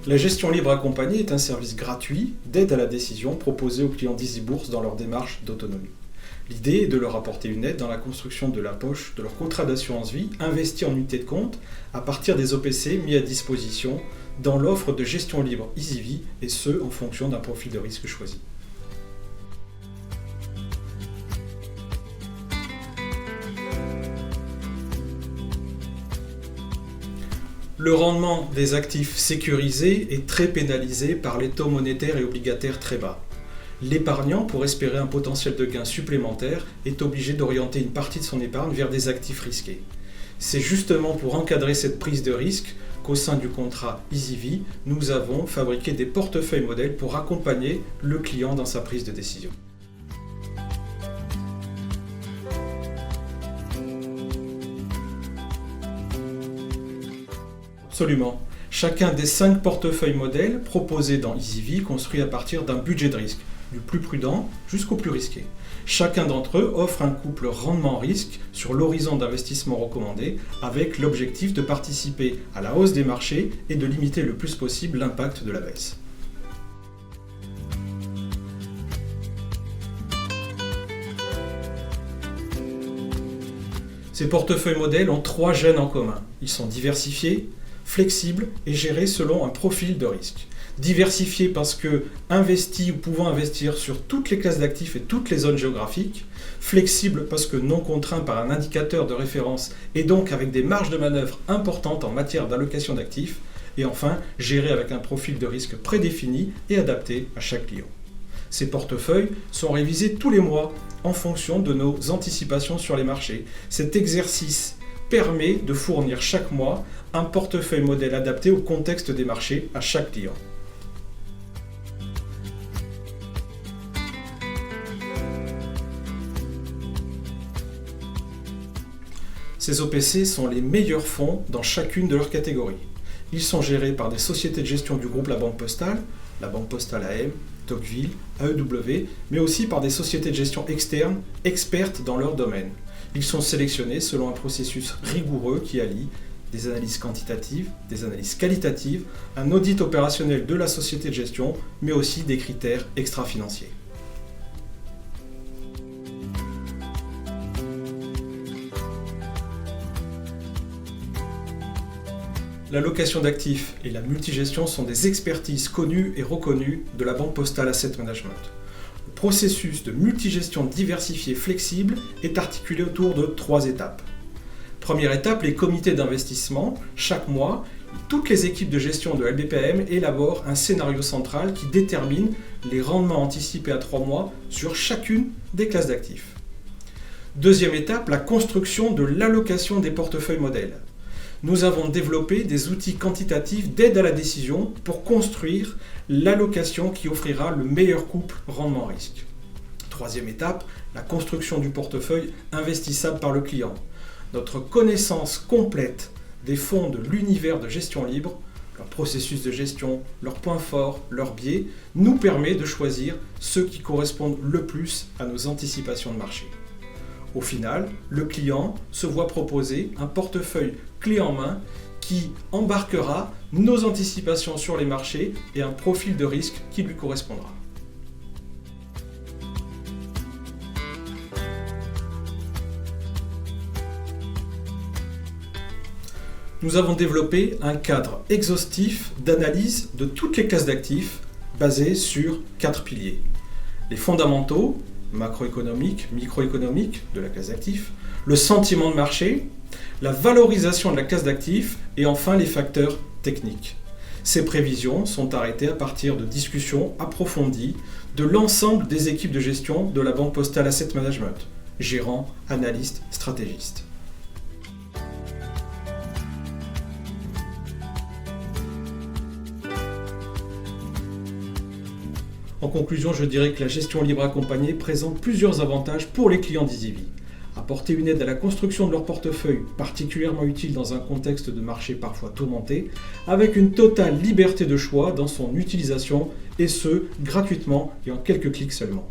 La gestion libre accompagnée est un service gratuit d'aide à la décision proposé aux clients d'EasyBourse dans leur démarche d'autonomie. L'idée est de leur apporter une aide dans la construction de la poche de leur contrat d'assurance vie investi en unité de compte à partir des OPC mis à disposition dans l'offre de gestion libre EasyVie et ce en fonction d'un profil de risque choisi. Le rendement des actifs sécurisés est très pénalisé par les taux monétaires et obligataires très bas. L'épargnant, pour espérer un potentiel de gain supplémentaire, est obligé d'orienter une partie de son épargne vers des actifs risqués. C'est justement pour encadrer cette prise de risque qu'au sein du contrat EasyVie, nous avons fabriqué des portefeuilles modèles pour accompagner le client dans sa prise de décision. Absolument. Chacun des 5 portefeuilles modèles proposés dans EasyVie construit à partir d'un budget de risque, du plus prudent jusqu'au plus risqué. Chacun d'entre eux offre un couple rendement-risque sur l'horizon d'investissement recommandé avec l'objectif de participer à la hausse des marchés et de limiter le plus possible l'impact de la baisse. Ces portefeuilles modèles ont 3 gènes en commun. Ils sont diversifiés, flexible et géré selon un profil de risque. Diversifié parce que investi ou pouvant investir sur toutes les classes d'actifs et toutes les zones géographiques. Flexible parce que non contraint par un indicateur de référence et donc avec des marges de manœuvre importantes en matière d'allocation d'actifs. Et enfin, géré avec un profil de risque prédéfini et adapté à chaque client. Ces portefeuilles sont révisés tous les mois en fonction de nos anticipations sur les marchés. Cet exercice permet de fournir chaque mois un portefeuille modèle adapté au contexte des marchés à chaque client. Ces OPC sont les meilleurs fonds dans chacune de leurs catégories. Ils sont gérés par des sociétés de gestion du groupe La Banque Postale AM, Tocqueville, AEW, mais aussi par des sociétés de gestion externes expertes dans leur domaine. Ils sont sélectionnés selon un processus rigoureux qui allie des analyses quantitatives, des analyses qualitatives, un audit opérationnel de la société de gestion, mais aussi des critères extra-financiers. L'allocation d'actifs et la multigestion sont des expertises connues et reconnues de la Banque Postale Asset Management. Le processus de multigestion diversifiée flexible est articulé autour de 3 étapes. Première étape, les comités d'investissement. Chaque mois, toutes les équipes de gestion de LBPM élaborent un scénario central qui détermine les rendements anticipés à 3 mois sur chacune des classes d'actifs. Deuxième étape, la construction de l'allocation des portefeuilles modèles. Nous avons développé des outils quantitatifs d'aide à la décision pour construire l'allocation qui offrira le meilleur couple rendement-risque. Troisième étape, la construction du portefeuille investissable par le client. Notre connaissance complète des fonds de l'univers de gestion libre, leur processus de gestion, leurs points forts, leurs biais, nous permet de choisir ceux qui correspondent le plus à nos anticipations de marché. Au final, le client se voit proposer un portefeuille clé en main qui embarquera nos anticipations sur les marchés et un profil de risque qui lui correspondra. Nous avons développé un cadre exhaustif d'analyse de toutes les classes d'actifs basé sur 4 piliers. Les fondamentaux, macroéconomiques, microéconomiques de la classe d'actifs, le sentiment de marché, la valorisation de la classe d'actifs et enfin les facteurs techniques. Ces prévisions sont arrêtées à partir de discussions approfondies de l'ensemble des équipes de gestion de la Banque Postale Asset Management, gérants, analystes, stratégistes. En conclusion, je dirais que la gestion libre accompagnée présente plusieurs avantages pour les clients d'EasyVie. Apporter une aide à la construction de leur portefeuille, particulièrement utile dans un contexte de marché parfois tourmenté, avec une totale liberté de choix dans son utilisation, et ce, gratuitement et en quelques clics seulement.